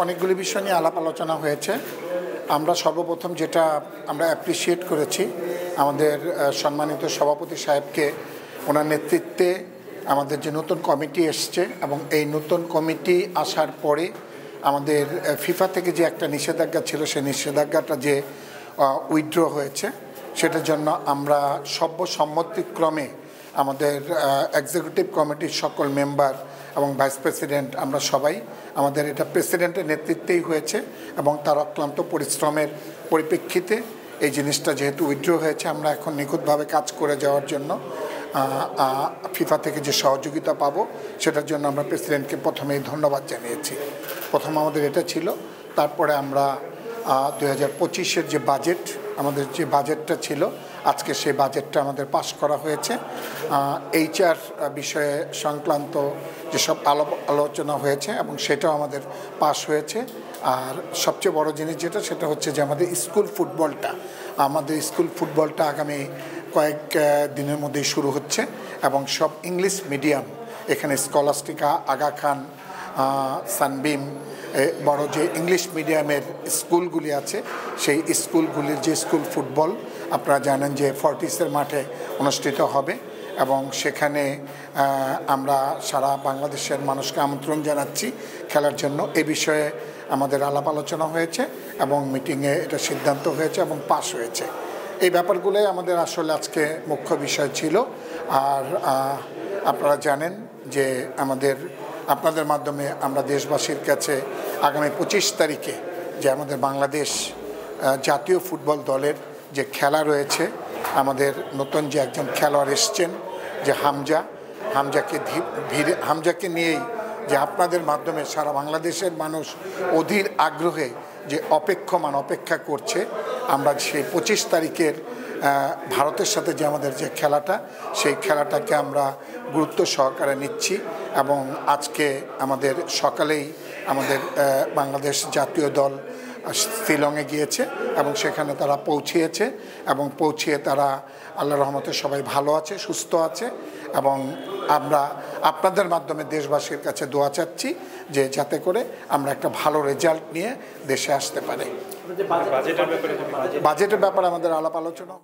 অনেকগুলি বিষয় নিয়ে আলাপ আলোচনা হয়েছে। আমরা সর্বপ্রথম যেটা আমরা অ্যাপ্রিসিয়েট করেছি আমাদের সম্মানিত সভাপতি সাহেবকে, ওনার নেতৃত্বে আমাদের যে নতুন কমিটি এসছে এবং এই নতুন কমিটি আসার পরে আমাদের ফিফা থেকে যে একটা নিষেধাজ্ঞা ছিল সেই নিষেধাজ্ঞাটা যে উইথড্র হয়েছে, সেটার জন্য আমরা সর্বসম্মতিক্রমে আমাদের এক্সিকিউটিভ কমিটির সকল মেম্বার এবং ভাইস প্রেসিডেন্ট আমরা সবাই, আমাদের এটা প্রেসিডেন্টের নেতৃত্বেই হয়েছে এবং তার অক্লান্ত পরিশ্রমের পরিপ্রেক্ষিতে এই জিনিসটা যেহেতু উইথড্র হয়েছে, আমরা এখন নিখুঁতভাবে কাজ করে যাওয়ার জন্য ফিফা থেকে যে সহযোগিতা পাবো সেটার জন্য আমরা প্রেসিডেন্টকে প্রথমেই ধন্যবাদ জানিয়েছি। প্রথম আমাদের এটা ছিল। তারপরে আমরা 2025-এর যে বাজেট, আমাদের যে বাজেটটা ছিল, আজকে সেই বাজেটটা আমাদের পাশ করা হয়েছে। HR বিষয়ে সংক্রান্ত যেসব আলোচনা হয়েছে এবং সেটাও আমাদের পাশ হয়েছে। আর সবচেয়ে বড় জিনিস যেটা, সেটা হচ্ছে যে আমাদের স্কুল ফুটবলটা আগামী কয়েক দিনের মধ্যেই শুরু হচ্ছে এবং সব ইংলিশ মিডিয়াম, এখানে স্কলাস্টিকা, আগা খান, সানবিম, বড় যে ইংলিশ মিডিয়ামের স্কুলগুলি আছে, সেই স্কুলগুলির যে স্কুল ফুটবল আপনারা জানেন যে ফর্টিসের মাঠে অনুষ্ঠিত হবে এবং সেখানে আমরা সারা বাংলাদেশের মানুষকে আমন্ত্রণ জানাচ্ছি খেলার জন্য। এ বিষয়ে আমাদের আলাপ আলোচনা হয়েছে এবং মিটিংয়ে এটা সিদ্ধান্ত হয়েছে এবং পাস হয়েছে। এই ব্যাপারগুলোই আমাদের আসলে আজকে মুখ্য বিষয় ছিল। আর আপনারা জানেন যে আপনাদের মাধ্যমে আমরা দেশবাসীর কাছে আগামী 25 তারিখে যে আমাদের বাংলাদেশ জাতীয় ফুটবল দলের যে খেলা রয়েছে, আমাদের নতুন যে একজন খেলোয়াড় এসছেন যে হামজাকে নিয়েই যে আপনাদের মাধ্যমে সারা বাংলাদেশের মানুষ অধীর আগ্রহে যে অপেক্ষা করছে, আমরা সেই 25 তারিখের ভারতের সাথে যে আমাদের যে খেলাটা, সেই খেলাটাকে আমরা গুরুত্ব সহকারে নিচ্ছি এবং আজকে আমাদের সকালেই আমাদের বাংলাদেশ জাতীয় দল শিলংয়ে গিয়েছে এবং সেখানে তারা পৌঁছিয়েছে এবং পৌঁছিয়ে তারা আল্লাহর রহমতে সবাই ভালো আছে, সুস্থ আছে এবং আমরা আপনাদের মাধ্যমে দেশবাসীর কাছে দোয়া চাচ্ছি যে যাতে করে আমরা একটা ভালো রেজাল্ট নিয়ে দেশে আসতে পারি। বাজেটের ব্যাপারে আমাদের আলাপ আলোচনা